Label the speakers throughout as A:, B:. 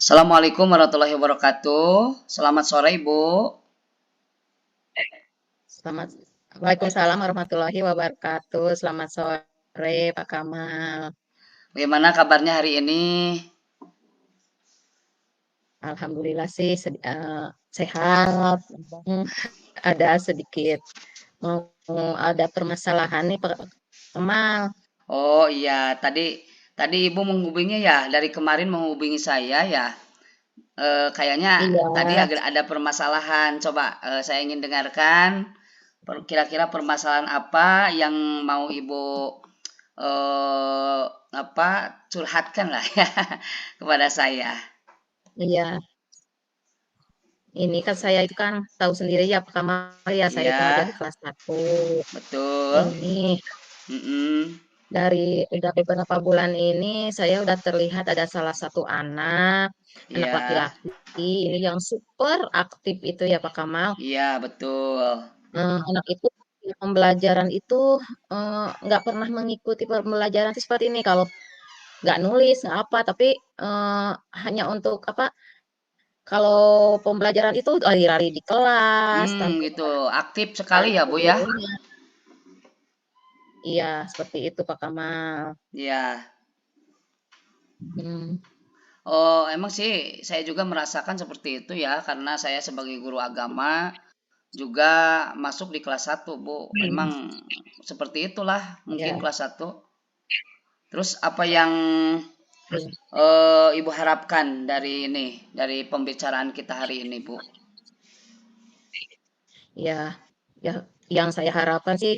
A: Assalamualaikum warahmatullahi wabarakatuh. Selamat sore, Ibu.
B: Selamat Waalaikumsalam warahmatullahi wabarakatuh. Selamat sore, Pak Kamal.
A: Bagaimana kabarnya hari ini?
B: Alhamdulillah sih sehat. Hmm, Ada sedikit mau ada permasalahan nih, Pak Kamal.
A: Oh iya, tadi Ibu menghubunginya ya, dari kemarin menghubungi saya ya. Kayaknya
B: Iya,
A: tadi agak ada permasalahan. Coba saya ingin dengarkan kira-kira permasalahan apa yang mau Ibu eh, apa curhatkan lah ya kepada saya.
B: iya. Ini kan saya itu kan tahu sendiri ya, Pak Kamal ya, saya itu ngajar
A: Iya,
B: di kelas 1.
A: betul.
B: Ini
A: Mm-mm.
B: dari udah beberapa bulan ini saya udah terlihat ada salah satu anak
A: Iya,
B: laki-laki ini yang super aktif itu ya Pak Kamal.
A: iya betul.
B: Anak itu di pembelajaran itu nggak pernah mengikuti pembelajaran sih seperti ini. Kalau nggak nulis, nggak apa, tapi eh, hanya untuk apa? Kalau pembelajaran itu lari-lari di kelas tanpa
A: Gitu. Aktif sekali ya,
B: bantu
A: Bu ya?
B: gurunya. Iya, seperti itu Pak Kamal.
A: Iya.
B: Hmm,
A: Oh, emang sih saya juga merasakan seperti itu ya, karena saya sebagai guru agama juga masuk di kelas 1, Bu. Memang seperti itulah mungkin
B: ya.
A: kelas 1. Terus apa yang
B: Iya.
A: Ibu harapkan dari ini, dari pembicaraan kita hari ini, Bu?
B: Ya, ya, yang saya harapkan sih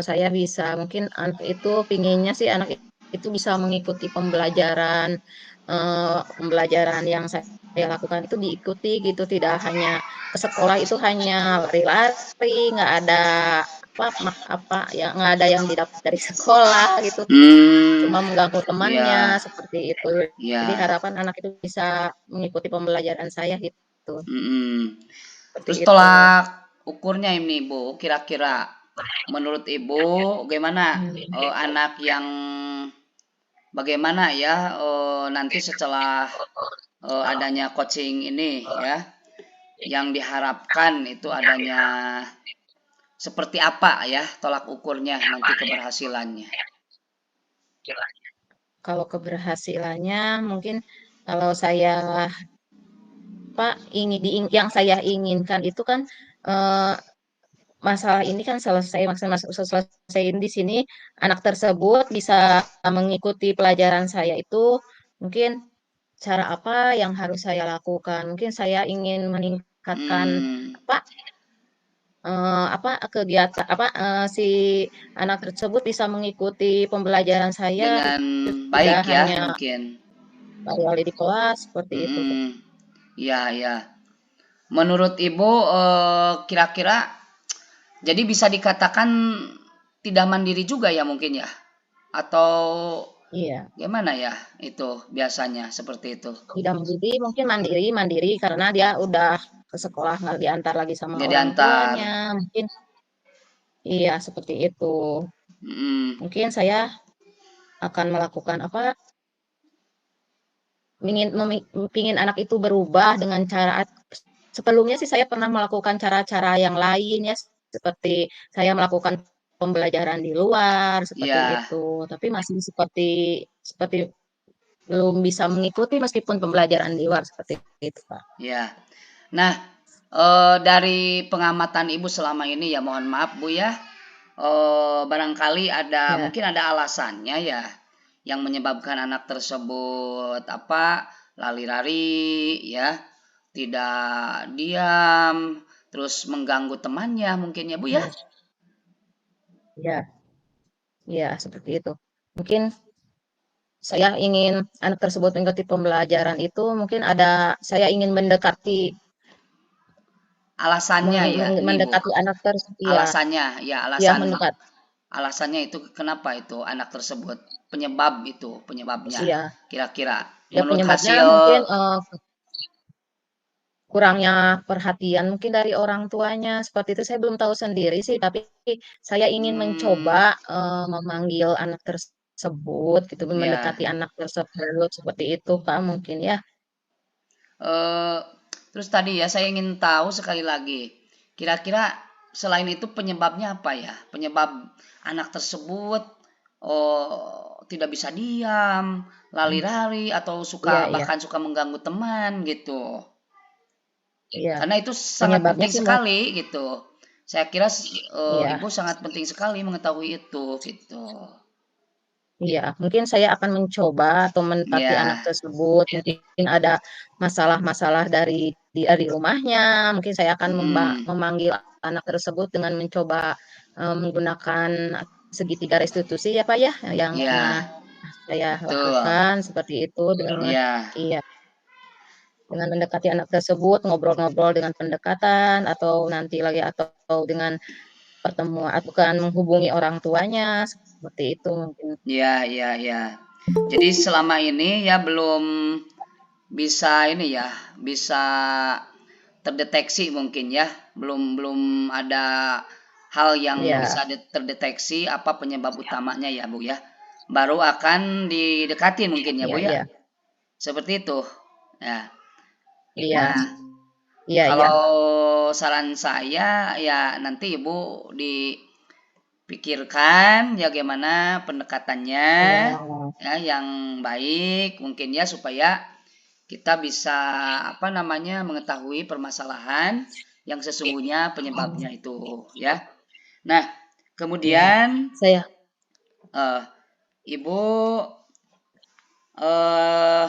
B: saya bisa mungkin anak itu pinginnya sih anak itu bisa mengikuti pembelajaran yang saya lakukan itu diikuti gitu, tidak hanya ke sekolah itu hanya lari-lari, nggak ada apa ya nggak ada yang didapat dari sekolah gitu,
A: Hmm,
B: cuma mengganggu temannya
A: ya,
B: seperti itu. Jadi
A: ya.
B: harapan anak itu bisa mengikuti pembelajaran saya gitu,
A: Mm-mm.
B: seperti
A: Terus
B: itu.
A: tolak ukurnya ini, Bu, kira-kira menurut Ibu gimana
B: Hmm.
A: anak yang bagaimana ya nanti setelah adanya coaching ini ya, yang diharapkan itu adanya seperti apa ya tolak ukurnya nanti keberhasilannya.
B: Kalau keberhasilannya mungkin kalau saya yang saya inginkan itu kan eh, masalah ini kan selesaiin di sini anak tersebut bisa mengikuti pelajaran saya itu mungkin cara apa yang harus saya lakukan? Mungkin saya ingin meningkatkan
A: Hmm,
B: apa kegiatan si anak tersebut bisa mengikuti pembelajaran saya
A: dengan
B: itu tidak
A: baik ya
B: hanya
A: mungkin.
B: lari di kelas seperti itu.
A: Ya, ya. Menurut Ibu kira-kira jadi bisa dikatakan tidak mandiri juga ya mungkin ya? Atau
B: Iya,
A: gimana ya itu biasanya seperti itu?
B: tidak mandiri, mungkin mandiri, mandiri karena dia udah ke sekolah nggak diantar lagi sama
A: Jadi
B: orang
A: antar.
B: tuanya. Mungkin iya seperti itu.
A: Mm,
B: Mungkin saya akan melakukan apa? Pingin anak itu berubah dengan cara sebelumnya sih saya pernah melakukan cara-cara yang lain ya seperti saya melakukan pembelajaran di luar seperti
A: ya,
B: itu. Tapi masih seperti seperti belum bisa mengikuti meskipun pembelajaran di luar seperti itu, Pak.
A: ya. Nah, dari pengamatan Ibu selama ini ya mohon maaf Bu ya, barangkali ada
B: Ya.
A: mungkin ada alasannya ya yang menyebabkan anak tersebut apa lari-lari ya, tidak diam, terus mengganggu temannya mungkin ya Bu ya.
B: Ya. Ya. Ya, seperti itu. Mungkin saya ingin anak tersebut mengikuti pembelajaran itu, mungkin saya ingin
A: Alasannya ya ini Bu,
B: mendekati anak tersebut, ya,
A: alasannya ya
B: ya
A: alasan
B: mendekat,
A: alasannya itu kenapa itu anak tersebut penyebab itu penyebabnya
B: ya,
A: kira-kira
B: ya
A: menurut
B: penyebabnya
A: hasil.
B: mungkin kurangnya perhatian mungkin dari orang tuanya, seperti itu saya belum tahu sendiri sih, tapi saya ingin mencoba
A: Hmm,
B: memanggil anak tersebut, gitu,
A: ya,
B: mendekati anak tersebut, seperti itu, Pak, mungkin ya.
A: Eh, terus tadi ya saya ingin tahu sekali lagi, kira-kira selain itu penyebabnya apa ya? Penyebab anak tersebut tidak bisa diam, lari-lari atau
B: Iya,
A: suka
B: iya,
A: bahkan suka mengganggu teman gitu.
B: iya.
A: Karena itu sangat
B: Penyebabnya
A: penting
B: sih
A: sekali gitu. Saya kira
B: iya,
A: ibu sangat penting sekali mengetahui itu gitu.
B: iya. Mungkin saya akan mencoba atau mendekati anak
A: Ya,
B: tersebut. Mungkin ada masalah-masalah dari rumahnya. Mungkin saya akan
A: mm,
B: memanggil anak tersebut dengan mencoba menggunakan segitiga restitusi ya Pak ya, yang pernah
A: ya,
B: saya
A: betul.
B: lakukan seperti itu dengan
A: Ya,
B: iya. Dengan mendekati anak tersebut, ngobrol-ngobrol dengan pendekatan, atau nanti lagi atau dengan pertemuan, atau bukan menghubungi orang tuanya, seperti itu mungkin.
A: ya, ya, ya. Jadi selama ini ya belum bisa ini ya, bisa terdeteksi mungkin ya. Belum belum ada hal yang
B: Ya,
A: bisa terdeteksi apa penyebab utamanya ya, Bu ya. Baru akan didekati mungkin ya,
B: iya,
A: Bu ya.
B: iya,
A: Seperti itu. Ya.
B: iya,
A: Nah,
B: iya, iya,
A: kalau saran saya ya nanti Ibu dipikirkan ya gimana pendekatannya
B: iya,
A: ya yang baik mungkin ya supaya kita bisa apa namanya mengetahui permasalahan yang sesungguhnya penyebabnya itu ya. Nah,
B: iya.
A: kemudian
B: Saya,
A: eh, Ibu eh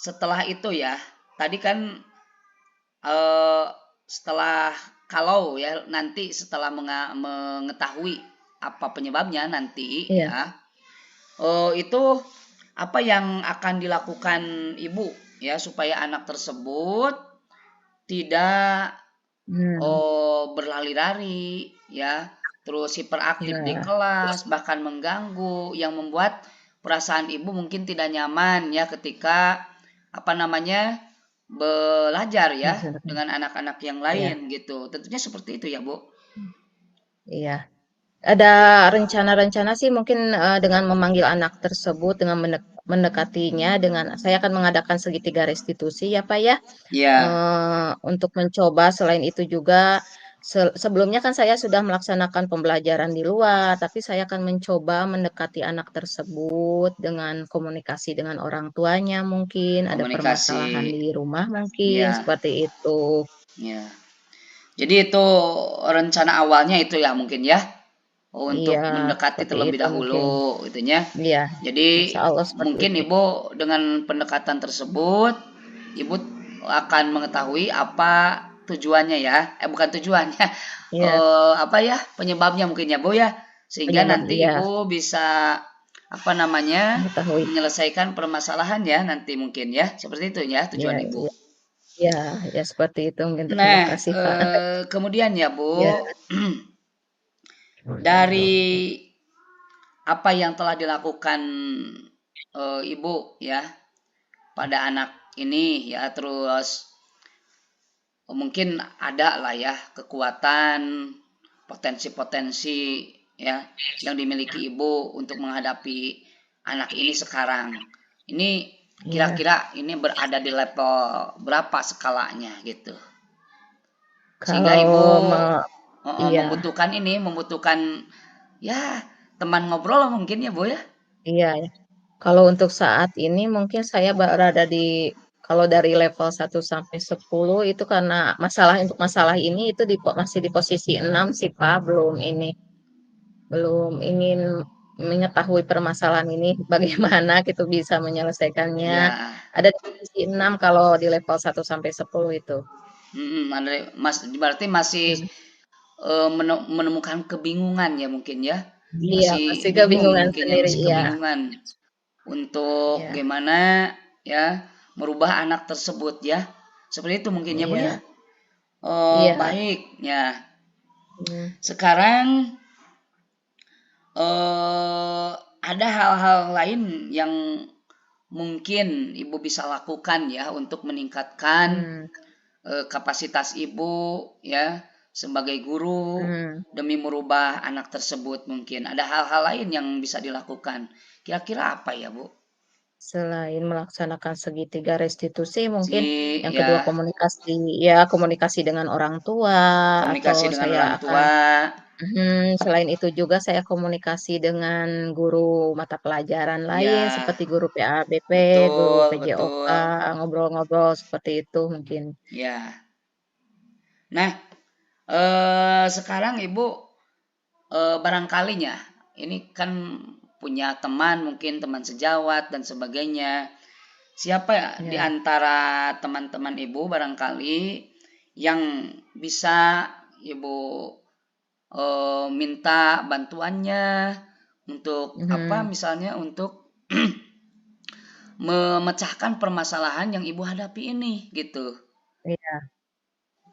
A: setelah itu ya, tadi kan eh setelah kalau ya nanti setelah mengetahui apa penyebabnya nanti
B: iya,
A: ya, itu apa yang akan dilakukan ibu ya supaya anak tersebut tidak
B: hmm,
A: berlari-lari ya, terus hiperaktif di
B: iya,
A: kelas, bahkan mengganggu yang membuat perasaan ibu mungkin tidak nyaman ya ketika apa namanya belajar ya dengan anak-anak yang
B: iya,
A: lain gitu. Tentunya seperti itu ya, Bu.
B: iya. Ada rencana-rencana sih mungkin dengan memanggil anak tersebut, dengan mendekatinya, dengan saya akan mengadakan segitiga restitusi ya Pak ya.
A: Ya,
B: Untuk mencoba selain itu juga sebelumnya kan saya sudah melaksanakan pembelajaran di luar, tapi saya akan mencoba mendekati anak tersebut dengan komunikasi dengan orang tuanya mungkin, ada
A: komunikasi.
B: permasalahan di rumah mungkin,
A: Ya,
B: seperti itu.
A: ya. Jadi itu rencana awalnya itu ya mungkin ya.
B: Iya,
A: Untuk mendekati
B: seperti
A: terlebih
B: itu mungkin.
A: dahulu itunya.
B: Iya, insya
A: Jadi
B: Allah seperti
A: mungkin
B: itu.
A: Ibu dengan pendekatan tersebut Ibu akan mengetahui apa tujuannya ya. Bukan tujuannya.
B: Iya,
A: Apa ya? Penyebabnya mungkin ya, Bu ya. Sehingga
B: penyebab
A: nanti
B: iya
A: Ibu bisa apa namanya?
B: mengetahui.
A: Menyelesaikan permasalahan ya nanti mungkin ya. Seperti itu ya
B: Iya,
A: tujuan Ibu.
B: iya, iya, ya seperti itu mungkin. Terima
A: Nah,
B: kasih Pak.
A: kemudian ya,
B: Ya,
A: Bu, dari apa yang telah dilakukan ibu ya pada anak ini ya terus mungkin ada lah ya kekuatan potensi-potensi ya yang dimiliki ibu untuk menghadapi anak ini sekarang ini
B: iya.
A: kira-kira ini berada di level berapa skalanya gitu sehingga
B: Kalau
A: ibu
B: me- iya,
A: membutuhkan ya teman ngobrol mungkin ya bu ya.
B: iya, ya. Kalau untuk saat ini mungkin saya berada di kalau dari level 1 sampai 10 itu karena untuk masalah ini itu masih di posisi 6 sih Pak, belum ingin mengetahui permasalahan ini bagaimana gitu bisa menyelesaikannya.
A: Ya.
B: Ada di posisi 6 kalau di level 1 sampai 10 itu.
A: Berarti masih
B: Hmm.
A: menemukan kebingungan ya mungkin ya.
B: Iya,
A: Masih
B: masih
A: bingung
B: kebingungan
A: mungkin ya,
B: sendiri.
A: masih
B: Iya,
A: kebingungan untuk
B: iya,
A: gimana ya merubah anak tersebut ya. Seperti itu mungkin ya, Bu ya.
B: iya, iya.
A: Baik ya.
B: Hmm.
A: Sekarang ada hal-hal lain yang mungkin Ibu bisa lakukan ya untuk meningkatkan
B: Hmm.
A: kapasitas ibu ya sebagai guru
B: Hmm.
A: demi merubah anak tersebut mungkin ada hal-hal lain yang bisa dilakukan kira-kira apa ya Bu?
B: Selain melaksanakan segitiga restitusi mungkin yang kedua
A: Ya,
B: komunikasi dengan orang tua atau
A: komunikasi dengan
B: saya
A: orang
B: akan
A: tua.
B: selain itu juga saya komunikasi dengan guru mata pelajaran lain
A: Ya,
B: seperti guru PABP, guru
A: betul,
B: PJOK,
A: betul.
B: ngobrol-ngobrol seperti itu mungkin.
A: Ya. Nah, sekarang Ibu barangkalinya ini kan punya teman, mungkin teman sejawat dan sebagainya. Siapa ya di
B: Ya.
A: antara teman-teman Ibu barangkali yang bisa Ibu minta bantuannya untuk apa,
B: Mhm.
A: misalnya untuk memecahkan permasalahan yang Ibu hadapi ini gitu.
B: Iya.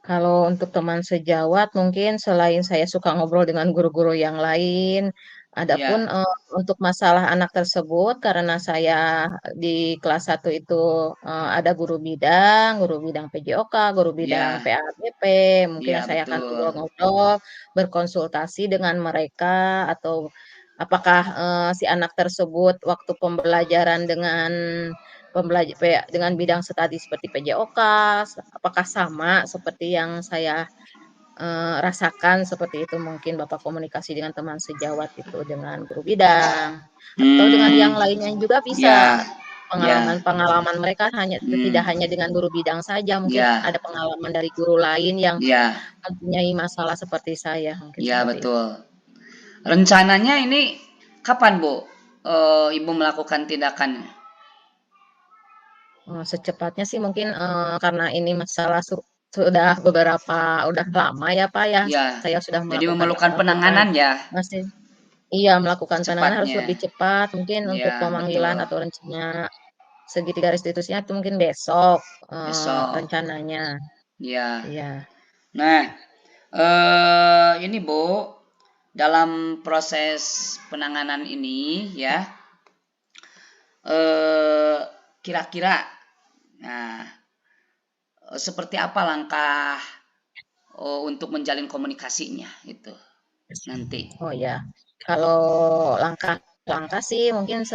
B: Kalau untuk teman sejawat mungkin selain saya suka ngobrol dengan guru-guru yang lain, adapun,
A: Ya,
B: untuk masalah anak tersebut karena saya di kelas 1 itu, ada guru bidang PJOK, guru bidang
A: ya,
B: PABP, mungkin
A: ya
B: saya akan
A: betul.
B: ngobrol-ngobrol, berkonsultasi dengan mereka atau apakah, si anak tersebut waktu pembelajaran dengan dengan bidang tadi seperti PJOK, apakah sama seperti yang saya, rasakan seperti itu mungkin Bapak komunikasi dengan teman sejawat itu, dengan guru bidang, atau dengan yang
A: Hmm,
B: lainnya juga bisa.
A: ya, ya,
B: Pengalaman mereka tidak
A: hmm,
B: hanya dengan guru bidang saja, mungkin
A: ya,
B: ada pengalaman dari guru lain yang
A: ya,
B: mempunyai masalah seperti saya, mungkin
A: ya
B: seperti itu.
A: betul. Rencananya ini kapan Bu, Ibu melakukan tindakan?
B: Secepatnya sih mungkin, karena ini masalah sudah udah lama ya, Pak, ya,
A: Ya,
B: saya sudah
A: jadi
B: melakukan
A: memerlukan
B: melakukan
A: penanganan ya
B: masih iya, melakukan penanganan harus
A: secepatnya.
B: lebih cepat, mungkin untuk
A: Ya,
B: pemanggilan
A: betul.
B: atau rencana segitiga restitusinya itu mungkin besok,
A: Besok.
B: rencananya,
A: Ya.
B: iya.
A: Nah, ini Bu, dalam proses penanganan ini ya, eh kira-kira, nah, seperti apa langkah untuk menjalin komunikasinya itu nanti?
B: Oh ya, kalau langkah-langkah sih mungkin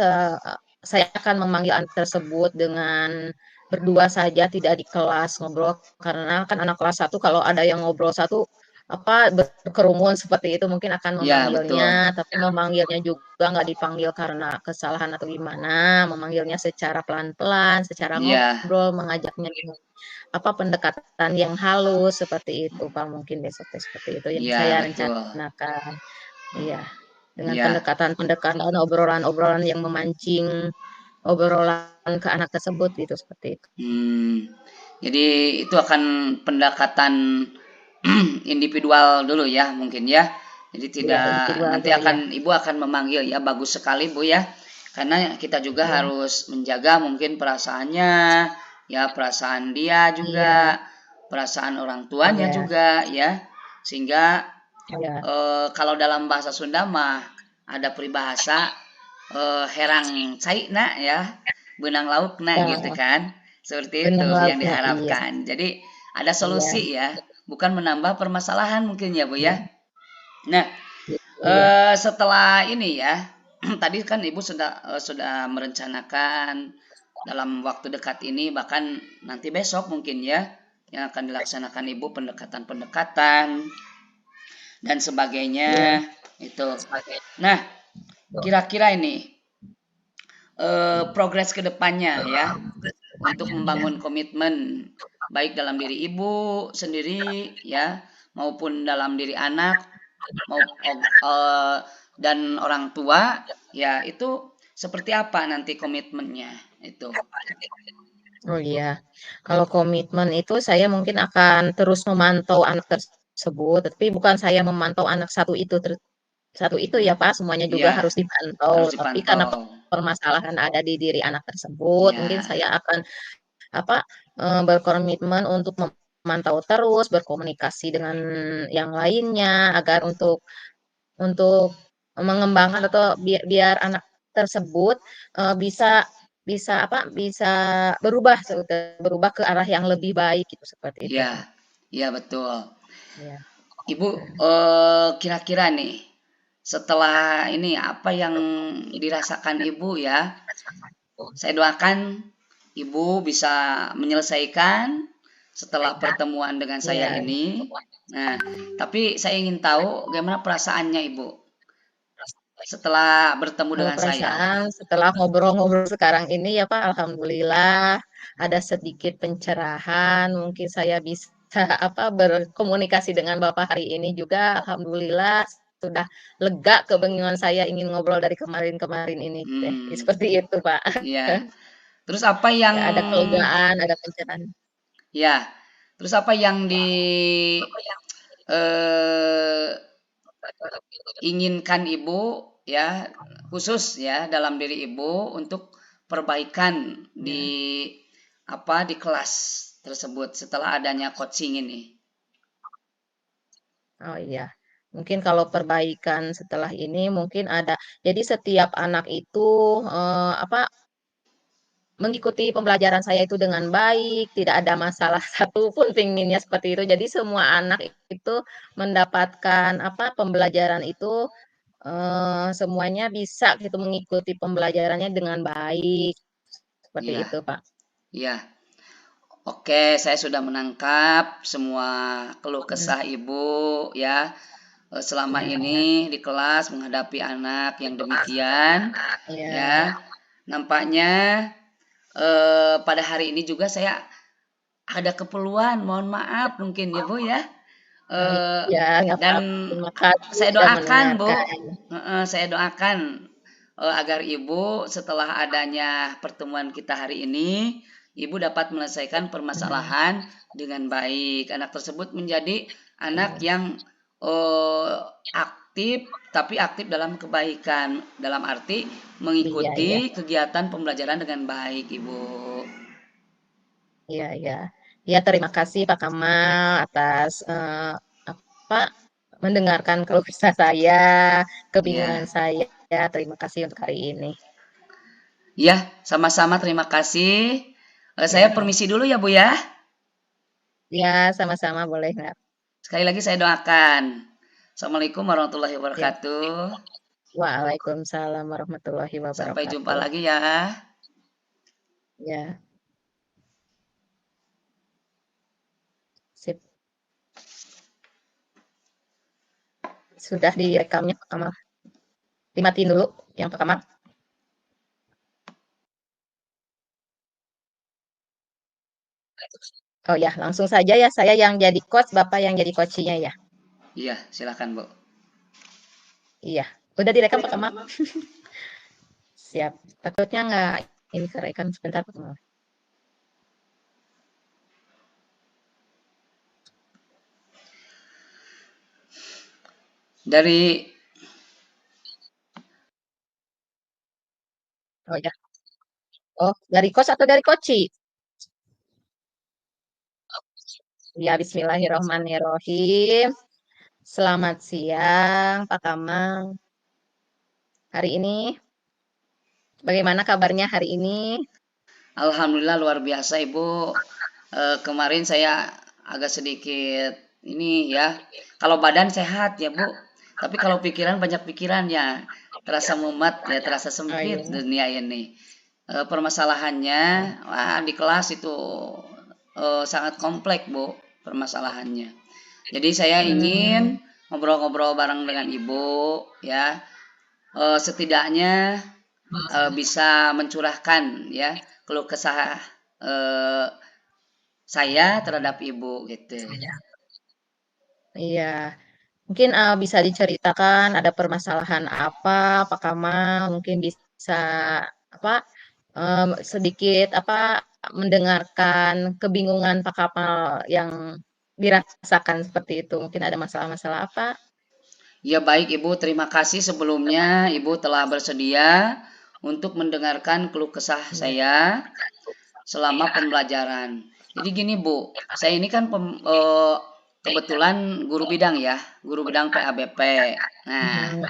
B: saya akan memanggil anak tersebut dengan berdua saja, tidak di kelas ngobrol, karena kan anak kelas 1 kalau ada yang ngobrol satu apa, berkerumun seperti itu mungkin akan
A: Ya, betul.
B: memanggilnya, tapi memanggilnya juga nggak dipanggil karena kesalahan atau gimana, memanggilnya secara pelan-pelan, secara
A: Iya,
B: ngobrol, mengajaknya dengan apa, pendekatan yang halus, seperti itu, Pak, mungkin besok teh seperti itu yang
A: iya,
B: saya
A: betul.
B: rencanakan. Iya, dengan
A: Iya.
B: pendekatan-pendekatan, obrolan-obrolan yang memancing obrolan ke anak tersebut gitu, seperti itu.
A: Hmm, jadi itu akan pendekatan individual dulu ya mungkin ya. Jadi
B: Iya,
A: tidak
B: individual
A: nanti
B: dulu ya.
A: akan Ibu akan memanggil ya, bagus sekali Bu ya. Karena kita juga
B: Iya
A: harus menjaga mungkin perasaannya, ya perasaan dia
B: iya
A: juga, perasaan orang tuanya
B: iya
A: juga ya. Sehingga
B: iya.
A: kalau dalam bahasa Sunda mah ada peribahasa herang caina ya, benang laukna gitu
B: Nah,
A: kan. Seperti itu
B: benang
A: yang
B: lautnya, iya
A: diharapkan. Jadi ada
B: iya
A: solusi ya, bukan menambah permasalahan mungkin ya Bu ya.
B: iya
A: Nah,
B: gitu ya.
A: setelah ini ya, tadi kan Ibu sudah merencanakan dalam waktu dekat ini bahkan nanti besok mungkin ya yang akan dilaksanakan Ibu pendekatan-pendekatan dan
B: Iya,
A: sebagainya itu. Nah, kira-kira ini progres ke depannya ya untuk membangun komitmen baik dalam diri ibu sendiri ya maupun dalam diri anak mau dan orang tua ya itu seperti apa nanti komitmennya itu.
B: oh iya. Kalau komitmen itu saya mungkin akan terus memantau anak tersebut, tapi bukan saya memantau anak satu itu ya Pak, semuanya juga
A: Iya,
B: harus dipantau.
A: harus
B: Tapi karena
A: dipantau.
B: permasalahan ada di diri anak tersebut, mungkin
A: Ya,
B: saya akan apa, berkomitmen untuk memantau terus, berkomunikasi dengan yang lainnya agar untuk mengembangkan atau biar anak tersebut, bisa bisa apa, bisa berubah ke arah yang lebih baik gitu, seperti itu,
A: iya,
B: Pak.
A: iya betul.
B: Iya,
A: Ibu,
B: mhm.
A: kira-kira nih setelah ini apa yang dirasakan ibu ya Saya doakan Ibu bisa menyelesaikan setelah pertemuan dengan saya
B: Ya,
A: ini. Nah, tapi saya ingin tahu bagaimana perasaannya Ibu setelah bertemu
B: kalau
A: dengan saya.
B: perasaan setelah ngobrol-ngobrol sekarang ini ya Pak, alhamdulillah ada sedikit pencerahan. Mungkin saya bisa apa berkomunikasi dengan Bapak hari ini juga. Alhamdulillah sudah lega kebingungan saya ingin ngobrol dari kemarin-kemarin ini teh.
A: Hmm,
B: Seperti itu Pak.
A: ya. Terus apa yang
B: Ya ada kelegaan, ada pencerahan.
A: ya, terus apa yang eh, inginkan Ibu ya, khusus ya dalam diri Ibu untuk perbaikan di
B: Ya.
A: di kelas tersebut setelah adanya coaching ini.
B: Oh iya. Mungkin kalau perbaikan setelah ini mungkin ada. Jadi setiap anak itu apa mengikuti pembelajaran saya itu dengan baik, tidak ada masalah satupun pinginnya seperti itu. Jadi semua anak itu mendapatkan apa pembelajaran itu semuanya bisa gitu mengikuti pembelajarannya dengan baik. Seperti
A: Ya,
B: itu, Pak.
A: ya. Oke, saya sudah menangkap semua keluh
B: Hmm,
A: kesah Ibu ya. Selama
B: ya,
A: ini di kelas menghadapi anak yang demikian
B: ya,
A: ya. Nampaknya pada hari ini juga saya ada keperluan, mohon maaf mungkin ya Bu ya. Eh,
B: ya, nggak
A: dan
B: apa-apa. Terima kasih
A: saya
B: sudah
A: doakan Bu,
B: mendengarkan.
A: saya doakan agar Ibu setelah adanya pertemuan kita hari ini, Ibu dapat menyelesaikan
B: Hmm,
A: permasalahan dengan baik. Anak tersebut menjadi anak
B: iya,
A: yang aktif, tapi aktif dalam kebaikan, dalam arti
B: iya, iya.
A: mengikuti kegiatan pembelajaran dengan baik, Ibu.
B: Iya, iya. Ya, terima kasih Pak Kamal atas apa mendengarkan keluh kesah saya,
A: Ya,
B: kebingungan saya. Terima kasih untuk hari ini.
A: ya, sama-sama terima kasih. Saya
B: Ya,
A: permisi dulu ya Bu ya.
B: ya sama-sama boleh nggak?
A: Sekali lagi saya doakan. Assalamualaikum warahmatullahi
B: Ya.
A: wabarakatuh.
B: Waalaikumsalam warahmatullahi
A: Sampai jumpa
B: wabarakatuh.
A: lagi ya.
B: Ya, sip. Sudah direkamnya Pak Kamal. Dimatiin dulu yang Pak Kamal. Oh ya, langsung saja ya. Saya yang jadi coach, Bapak yang jadi coachnya ya.
A: Iya, silakan Bu.
B: Iya. Udah direkam Pak Kamal? Siap. Takutnya nggak ini kerekam sebentar Pak Kamal.
A: Dari
B: Oh ya. Oh, dari coach atau dari coach? Ya, bismillahirrohmanirrohim. Selamat siang, Pak Kamal. Hari ini, bagaimana kabarnya hari ini?
A: Alhamdulillah luar biasa Ibu. Kemarin saya agak sedikit ini ya. Kalau badan sehat ya Bu. Tapi kalau pikiran banyak pikiran ya. Terasa mumet ya, terasa
B: Oh
A: sempit
B: iya.
A: dunia ini. Permasalahannya wah, di kelas itu sangat kompleks Bu permasalahannya. Jadi saya
B: Hmm,
A: ingin ngobrol-ngobrol bareng dengan Ibu ya. Setidaknya bisa mencurahkan ya keluh kesah eh, saya terhadap Ibu gitu.
B: iya. Mungkin bisa diceritakan ada permasalahan apa, Pak Kamal? Mungkin bisa apa sedikit apa mendengarkan kebingungan Pak Kamal yang dirasakan seperti itu. Mungkin ada masalah-masalah apa?
A: Ya baik Ibu, terima kasih sebelumnya Ibu telah bersedia untuk mendengarkan keluh kesah
B: Iya.
A: saya selama pembelajaran. Jadi gini Bu, saya ini kan kebetulan guru bidang ya, guru bidang PABP. Nah,
B: Mhm.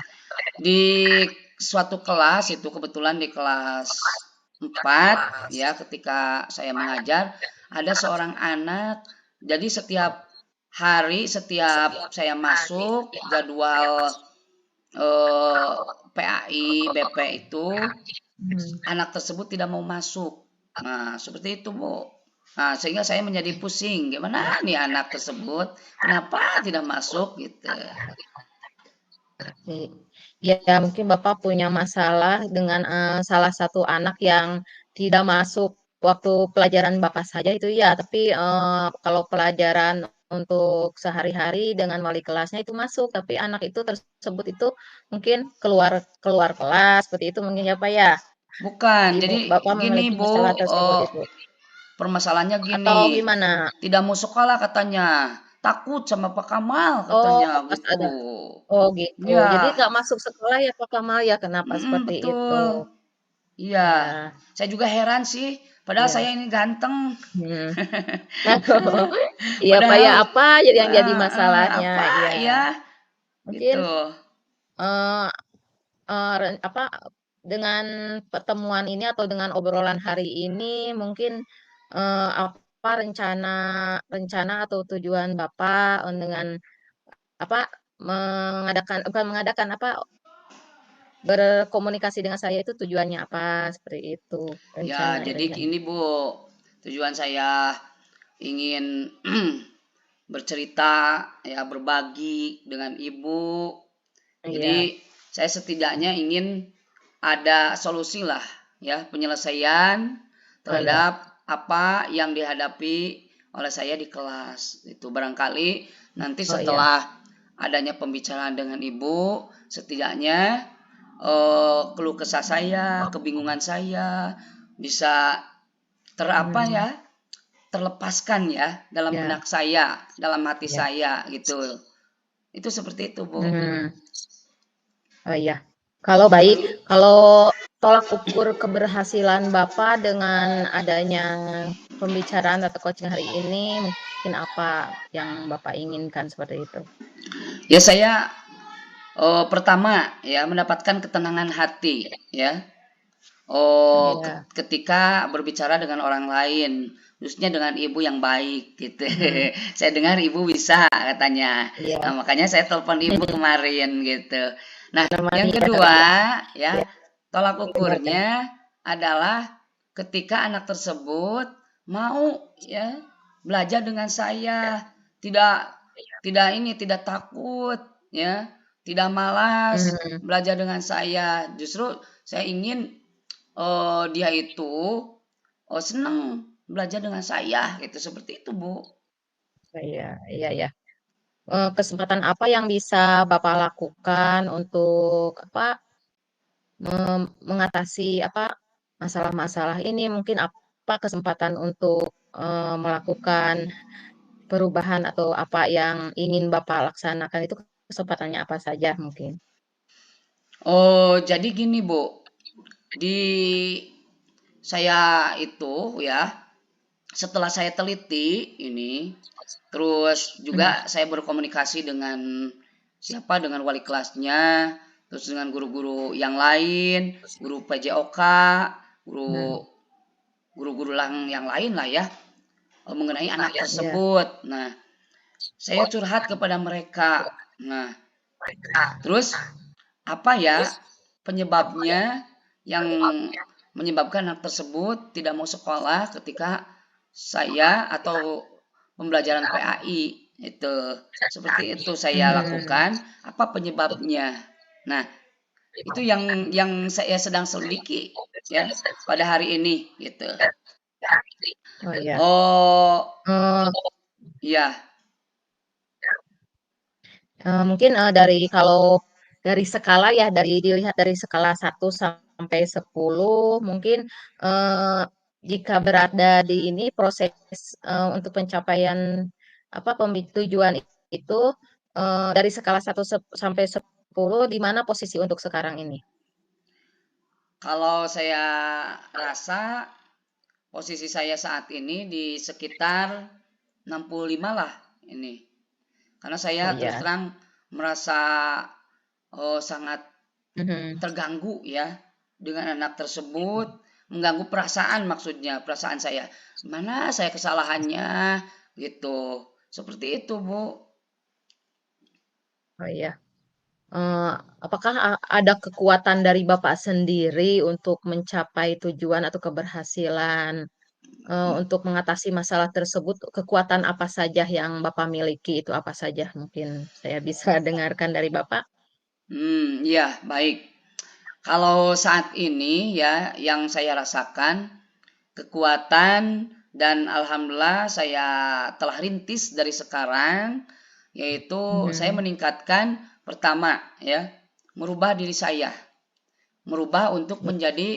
A: di suatu kelas itu kebetulan di kelas 4 ya ketika saya mengajar ada seorang anak jadi setiap hari setiap saya masuk jadwal PAI BP itu
B: Mhm.
A: anak tersebut tidak mau masuk. Nah, seperti itu, Bu. Nah, sehingga saya menjadi pusing, gimana nih anak tersebut, kenapa tidak masuk gitu.
B: Oke. Ya, mungkin Bapak punya masalah dengan salah satu anak yang tidak masuk waktu pelajaran Bapak saja itu ya, tapi kalau pelajaran untuk sehari-hari dengan wali kelasnya itu masuk, tapi anak itu tersebut itu mungkin keluar keluar kelas seperti itu mungkin ya Pak ya.
A: Bukan,
B: Ibu
A: jadi
B: Bapak
A: gini,
B: memiliki
A: Bu,
B: masalah tersebut itu.
A: permasalahannya
B: Atau
A: gini,
B: gimana?
A: tidak mau sekolah katanya, takut sama Pak Kamal
B: Oh,
A: katanya
B: pas
A: gitu.
B: ada. Oh gitu. Jadi
A: Iya,
B: nggak masuk sekolah ya Pak Kamal ya? Kenapa seperti itu?
A: betul. Iya,
B: Ya,
A: saya juga heran sih, padahal
B: ya.
A: saya ini ganteng.
B: Hmm. Iya Pak ya,
A: Padahal
B: apa jadi yang jadi masalahnya?
A: apa
B: Iya,
A: ya
B: mungkin
A: gitu.
B: eh, apa dengan pertemuan ini atau dengan obrolan hari ini mungkin apa rencana rencana atau tujuan Bapak dengan apa mengadakan bukan mengadakan apa berkomunikasi dengan saya itu tujuannya apa seperti itu
A: Ya, jadi
B: rencana.
A: gini Bu, tujuan saya ingin bercerita, ya berbagi dengan Ibu.
B: Iya,
A: Jadi saya setidaknya ingin ada solusi lah, ya penyelesaian
B: oh iya,
A: terhadap apa yang dihadapi oleh saya di kelas. Itu barangkali nanti
B: oh iya,
A: setelah adanya pembicaraan dengan Ibu, setidaknya keluh kesah saya, kebingungan saya bisa terapa
B: hmm,
A: ya, terlepaskan ya dalam
B: ya,
A: benak saya, dalam hati
B: ya,
A: saya gitu. Itu seperti itu, Bu.
B: hmm, oh iya. Kalau baik, kalau tolak ukur keberhasilan Bapak dengan adanya pembicaraan atau coaching hari ini, mungkin apa yang Bapak inginkan seperti itu?
A: Ya saya pertama ya mendapatkan ketenangan hati ya. Oh,
B: Iya,
A: ketika berbicara dengan orang lain, khususnya dengan ibu yang baik gitu.
B: hmm,
A: Saya dengar ibu bisa katanya.
B: iya,
A: Nah, makanya saya telepon ibu kemarin gitu. Nah, yang
B: menemani ya,
A: kedua
B: ya,
A: ya, tolak
B: dengarkan.
A: ukurnya adalah ketika anak tersebut mau ya belajar dengan saya, tidak tidak takut ya, tidak malas
B: Hmm,
A: belajar dengan saya. Justru saya ingin dia itu, seneng belajar dengan saya gitu, seperti itu, Bu.
B: iya, iya, ya. Kesempatan apa yang bisa Bapak lakukan untuk apa mengatasi apa masalah-masalah ini? Mungkin apa kesempatan untuk melakukan perubahan atau apa yang ingin Bapak laksanakan itu kesempatannya apa saja mungkin?
A: Oh, jadi gini, Bu, di saya itu ya, setelah saya teliti ini, terus
B: Mhm,
A: juga saya berkomunikasi dengan siapa, dengan wali kelasnya, terus dengan guru-guru yang lain, guru PJOK,
B: mhm,
A: guru guru-guru yang lain lah ya, mengenai anak
B: iya,
A: tersebut. Nah, saya curhat kepada mereka. Nah, terus apa ya penyebabnya yang menyebabkan anak tersebut tidak mau sekolah ketika saya atau pembelajaran PAI itu seperti itu saya
B: mhm,
A: lakukan, apa penyebabnya. Nah, itu yang saya sedang selidiki ya pada hari ini gitu.
B: oh iya,
A: Oh,
B: eee
A: iya.
B: Mungkin, dari kalau dari skala ya, dilihat dari skala 1 sampai 10 mungkin, eee, jika berada di ini proses, untuk pencapaian apa, tujuan itu, dari skala 1 sampai 10 di mana posisi untuk sekarang ini?
A: Kalau saya rasa posisi saya saat ini di sekitar 65 lah ini. Karena saya
B: Oh
A: terus
B: iya,
A: terang merasa sangat
B: mhm,
A: terganggu ya dengan anak tersebut, mengganggu perasaan maksudnya, perasaan saya. Mana saya kesalahannya gitu. Seperti itu, Bu.
B: oh iya. Eee, apakah ada kekuatan dari Bapak sendiri untuk mencapai tujuan atau keberhasilan, untuk mengatasi masalah tersebut, kekuatan apa saja yang Bapak miliki, itu apa saja? Mungkin saya bisa dengarkan dari Bapak?
A: Iya, baik. Kalau saat ini ya, yang saya rasakan kekuatan dan alhamdulillah saya telah rintis dari sekarang, yaitu saya
B: Mhm,
A: meningkatkan pertama ya, merubah diri saya, merubah untuk
B: i
A: menjadi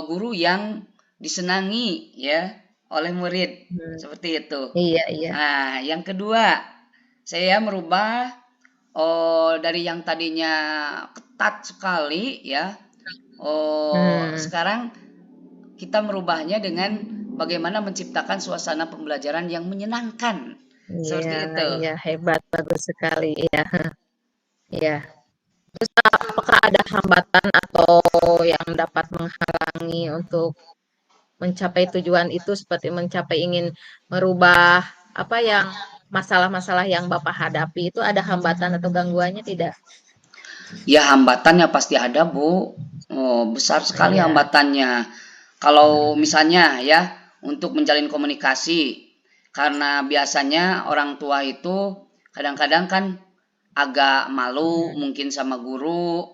A: guru yang disenangi ya oleh murid,
B: mhm,
A: seperti itu.
B: iya iya,
A: Nah, yang kedua, saya merubah dari yang tadinya ketat sekali ya,
B: mmm,
A: sekarang kita merubahnya dengan bagaimana menciptakan suasana pembelajaran yang menyenangkan.
B: iya
A: Seperti itu.
B: iya, hebat, bagus sekali, iya iya. Terus, apakah ada hambatan atau yang dapat menghalangi untuk mencapai tujuan itu seperti ingin merubah apa yang masalah-masalah yang Bapak hadapi itu ada hambatan atau gangguannya tidak?
A: Ya hambatannya pasti ada, Bu. Oh, besar sekali
B: Iya,
A: hambatannya. Kalau misalnya ya, untuk menjalin komunikasi, karena biasanya orang tua itu kadang-kadang kan agak malu
B: mhm,
A: mungkin sama guru,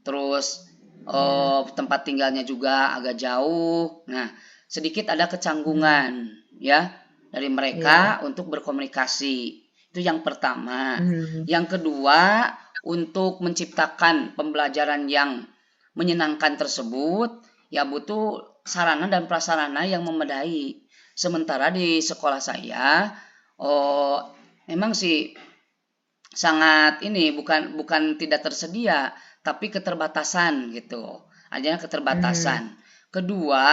A: terus
B: iya,
A: tempat tinggalnya juga agak jauh. Nah, sedikit ada
B: mhm,
A: kecanggungan ya dari
B: iya,
A: mereka untuk berkomunikasi. Itu yang pertama.
B: mhm,
A: Yang kedua, untuk menciptakan pembelajaran yang menyenangkan tersebut, ya butuh sarana dan prasarana yang memadai. Sementara di sekolah saya, oh, memang sih sangat ini bukan bukan tidak tersedia, tapi keterbatasan gitu. Adanya
B: mhm,
A: keterbatasan. Kedua,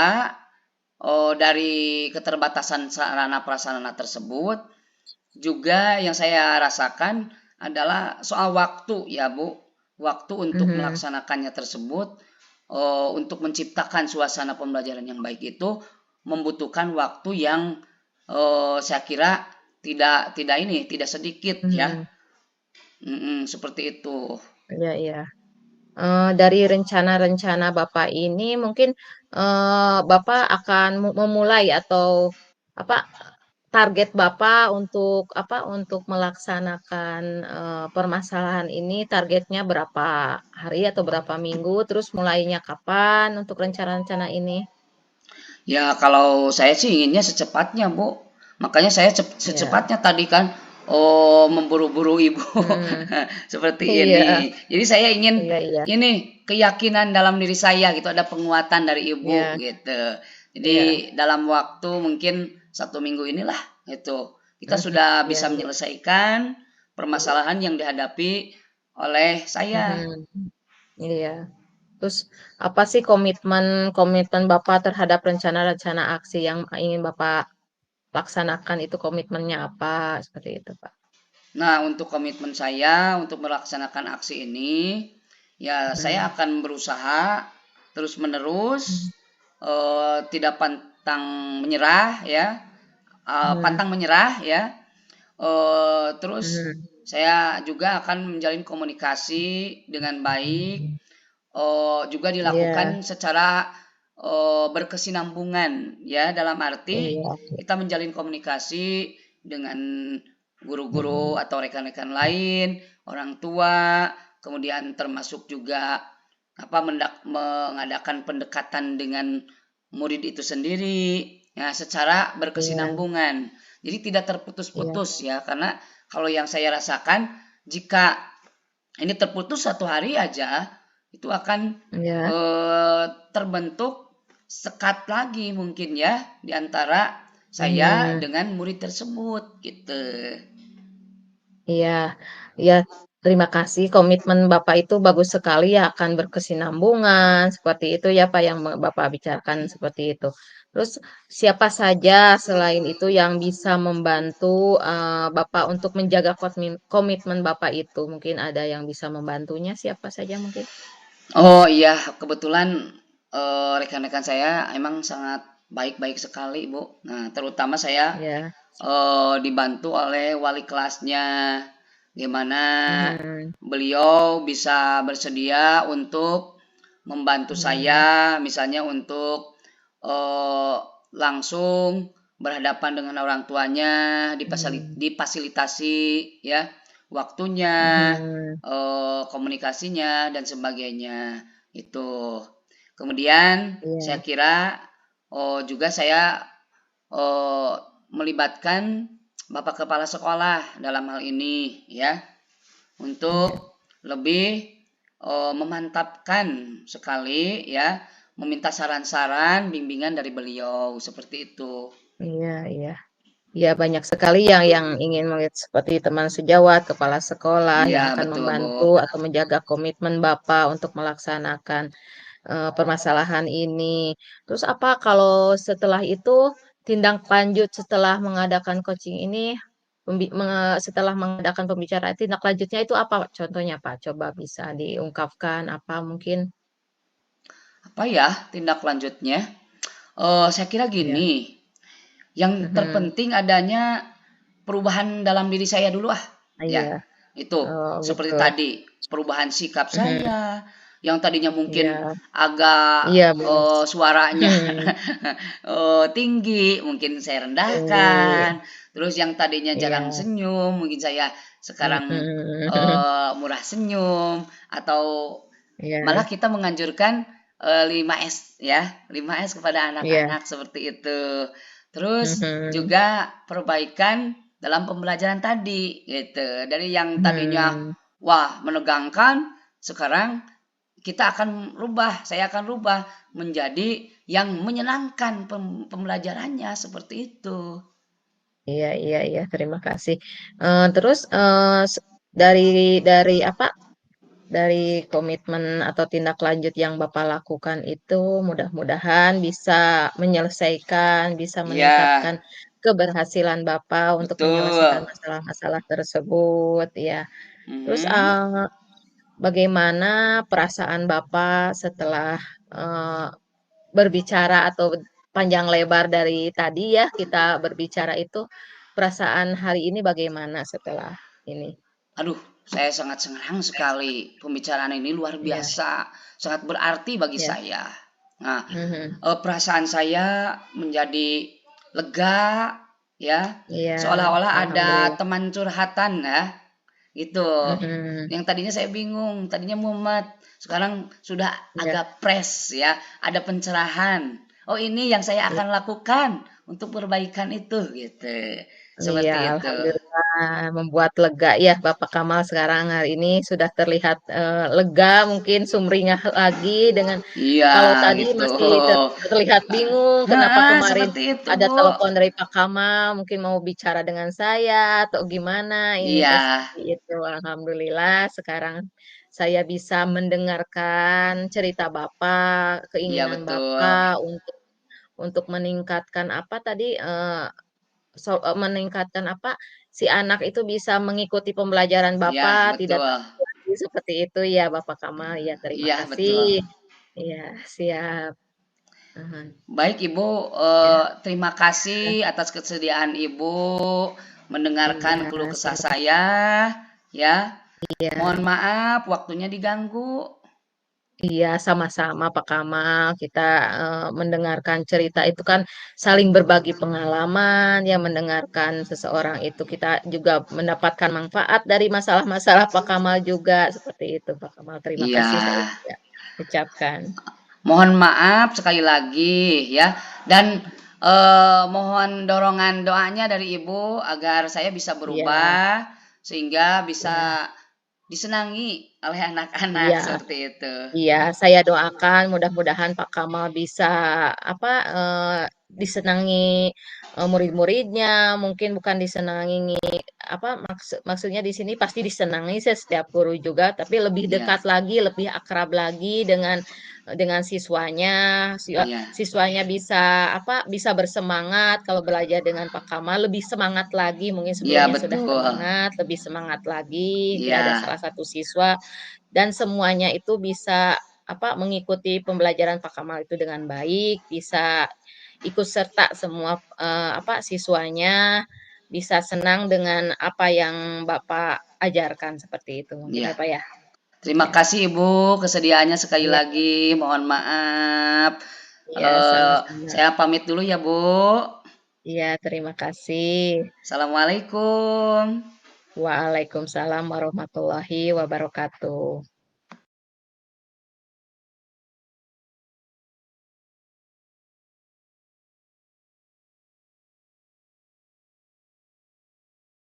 A: dari keterbatasan sarana prasarana tersebut, juga yang saya rasakan adalah soal waktu ya Bu. Waktu untuk
B: mhm,
A: melaksanakannya tersebut, untuk menciptakan suasana pembelajaran yang baik itu membutuhkan waktu yang saya kira tidak ini tidak sedikit ya.
B: mhm,
A: Seperti itu.
B: iya iya. Dari rencana-rencana Bapak ini mungkin, Bapak akan memulai atau apa, target Bapak untuk apa, untuk melaksanakan, permasalahan ini targetnya berapa hari atau berapa minggu, terus mulainya kapan untuk rencana-rencana ini?
A: Ya kalau saya sih inginnya secepatnya, Bu. Makanya saya
B: Ya,
A: secepatnya tadi kan memburu-buru Ibu
B: mmm,
A: seperti
B: iya
A: ini. Jadi saya ingin
B: iya iya
A: ini keyakinan dalam diri saya gitu, ada penguatan dari Ibu
B: iya
A: gitu. Jadi
B: iya,
A: dalam waktu mungkin 1 minggu inilah itu kita
B: mhm,
A: sudah
B: iya
A: bisa
B: iya,
A: menyelesaikan permasalahan yang dihadapi oleh saya.
B: mhm, iya. Terus apa sih komitmen komitmen Bapak terhadap rencana-rencana aksi yang ingin Bapak laksanakan itu komitmennya apa? Seperti itu, Pak.
A: Nah, untuk komitmen saya untuk melaksanakan aksi ini, ya saya
B: Mhm.
A: akan berusaha terus-menerus,
B: Mhm.
A: tidak pantang menyerah ya,
B: Mhm.
A: pantang menyerah ya, terus
B: Mhm.
A: saya juga akan menjalin komunikasi dengan baik, juga
B: Iya
A: dilakukan secara, berkesinambungan ya, dalam arti
B: iya,
A: kita menjalin komunikasi dengan guru-guru
B: mhm.
A: atau rekan-rekan lain, orang tua, kemudian termasuk juga apa mengadakan pendekatan dengan murid itu sendiri, ya secara
B: Iya
A: berkesinambungan. Jadi tidak
B: iya
A: terputus-putus ya, karena kalau yang saya rasakan jika ini terputus 1 hari aja, itu akan
B: iya,
A: terbentuk sekat lagi mungkin ya di antara saya
B: mmm,
A: dengan murid tersebut gitu.
B: iya iya, terima kasih komitmen Bapak itu bagus sekali ya, akan berkesinambungan, seperti itu ya, Pak, yang Bapak bicarakan seperti itu. Terus siapa saja selain itu yang bisa membantu, Bapak untuk menjaga komitmen Bapak itu? Mungkin ada yang bisa membantunya, siapa saja mungkin?
A: Oh iya, kebetulan rekan-rekan saya emang sangat baik-baik sekali, Bu. Nah, terutama saya
B: Iya,
A: dibantu oleh wali kelasnya. gimana
B: Mhm.
A: beliau bisa bersedia untuk membantu
B: Mhm.
A: saya, misalnya untuk eh, langsung berhadapan dengan orang tuanya,
B: Mhm.
A: difasilitasi ya waktunya,
B: Mhm.
A: komunikasinya dan sebagainya itu. Kemudian saya
B: Iya.
A: kira juga saya eh, melibatkan Bapak Kepala Sekolah dalam hal ini ya
B: Iya.
A: untuk lebih memantapkan sekali ya, meminta saran-saran, bimbingan dari beliau seperti itu.
B: Iya, iya. Iya, banyak sekali yang ingin melihat seperti teman sejawat, kepala sekolah
A: Iya
B: yang akan
A: betul Bu.
B: membantu atau menjaga komitmen Bapak untuk melaksanakan permasalahan ini. Terus apa kalau setelah itu tindak lanjut setelah mengadakan coaching ini, setelah mengadakan pembicaraan, tindak lanjutnya itu apa contohnya Pak? Coba bisa diungkapkan apa mungkin?
A: Apa ya tindak lanjutnya? Saya kira
B: Iya.
A: gini, yang
B: Mhm.
A: terpenting adanya perubahan dalam diri saya dulu ah, ya.
B: Iya.
A: Itu
B: Oh
A: seperti
B: gitu.
A: tadi, perubahan sikap
B: Mhm.
A: saya yang tadinya mungkin
B: Iya.
A: agak
B: Iya benar.
A: suaranya
B: Mhm.
A: tinggi, mungkin saya
B: Tinggi.
A: rendahkan. Terus yang tadinya jarang
B: Iya.
A: senyum, mungkin saya sekarang
B: Mhm.
A: murah senyum atau
B: Iya.
A: malah kita menganjurkan 5S ya, 5S kepada
B: Iya.
A: anak-anak seperti itu. Terus
B: Mhm.
A: juga perbaikan dalam pembelajaran tadi gitu. Dari yang tadinya
B: Mhm.
A: wah menegangkan, sekarang kita akan rubah, saya akan rubah menjadi yang menyenangkan pembelajarannya seperti itu.
B: Iya, iya, iya, terima kasih. Terus, dari apa, dari komitmen atau tindak lanjut yang Bapak lakukan itu mudah-mudahan bisa menyelesaikan, bisa
A: Iya,
B: meningkatkan keberhasilan Bapak untuk menyelesaikan
A: betul.
B: masalah-masalah tersebut, ya. Terus,
A: Mhm.
B: bagaimana perasaan Bapak setelah, eee, berbicara atau panjang lebar dari tadi ya, kita berbicara itu, perasaan hari ini bagaimana setelah ini?
A: Aduh, saya sangat senang sekali. Pembicaraan ini luar
B: Iya,
A: biasa, sangat berarti bagi
B: iya,
A: saya. Nah,
B: mhm,
A: perasaan saya menjadi lega, ya,
B: iya,
A: seolah-olah ada
B: alhamdulillah,
A: teman curhatan ya, gitu.
B: mhm,
A: Yang tadinya saya bingung, tadinya mumet, sekarang sudah
B: iya,
A: agak fresh ya, ada pencerahan. Oh, ini yang saya
B: iya.
A: akan lakukan untuk perbaikan itu, gitu.
B: Iya,
A: Seperti itu.
B: alhamdulillah membuat lega ya Bapak Kamal sekarang hari ini sudah terlihat, lega mungkin sumringah lagi dengan
A: Iya,
B: kalau tadi
A: gitu.
B: masih terlihat bingung kenapa
A: Heeh,
B: kemarin
A: seperti itu,
B: ada
A: Bu.
B: telepon dari Pak Kamal mungkin mau bicara dengan saya atau gimana ini
A: Iya,
B: teh seperti itu. Alhamdulillah sekarang saya bisa mendengarkan cerita Bapak,
A: iya
B: keinginan
A: betul.
B: Bapak untuk meningkatkan apa tadi, meningkatkan apa, si anak itu bisa mengikuti pembelajaran
A: Iya,
B: Bapak, tidak
A: betul.
B: lagi seperti itu ya Bapak Kamal, ya terima
A: Iya, betul.
B: kasih. Iya, siap. Mhm,
A: Baik, Ibu,
B: ya,
A: terima kasih atas kesediaan Ibu mendengarkan
B: iya,
A: keluh kesah
B: siap.
A: saya, ya. Mohon
B: Iya,
A: maaf waktunya diganggu.
B: iya, sama-sama Pak Kamal. Kita, mendengarkan cerita itu kan saling berbagi pengalaman, ya mendengarkan seseorang itu kita juga mendapatkan manfaat dari masalah-masalah Pak Kamal juga, seperti itu Pak Kamal. Terima
A: Iya.
B: kasih saya ucapkan.
A: Mohon maaf sekali lagi ya, dan mohon dorongan doanya dari Ibu agar saya bisa
B: Iya,
A: berubah sehingga
B: iya,
A: bisa disenangi oleh anak-anak
B: iya.
A: seperti itu.
B: Iya, saya doakan mudah-mudahan Pak Kamal bisa apa, disenangi, murid-muridnya, mungkin bukan disenangi apa, maksudnya di sini pasti disenangi setiap guru juga, tapi lebih
A: Iya,
B: dekat lagi, lebih akrab lagi dengan siswanya,
A: iya,
B: siswanya bisa apa, bisa bersemangat kalau belajar dengan Pak Kamal, lebih semangat lagi, mungkin
A: iya
B: sebelumnya sudah
A: betul.
B: semangat, lebih semangat lagi, dia ada
A: Iya,
B: salah satu siswa dan semuanya itu bisa, apa, mengikuti pembelajaran Pak Kamal itu dengan baik, bisa ikut serta semua, apa, siswanya bisa senang dengan apa yang Bapak ajarkan seperti itu mungkin
A: Iya.
B: ya Pak ya.
A: Terima
B: Ya,
A: kasih Ibu kesediaannya sekali
B: iya,
A: lagi. Mohon maaf.
B: iya sama-sama.
A: Saya pamit dulu ya Bu.
B: Iya, terima kasih.
A: Assalamualaikum.
B: Waalaikumsalam warahmatullahi wabarakatuh.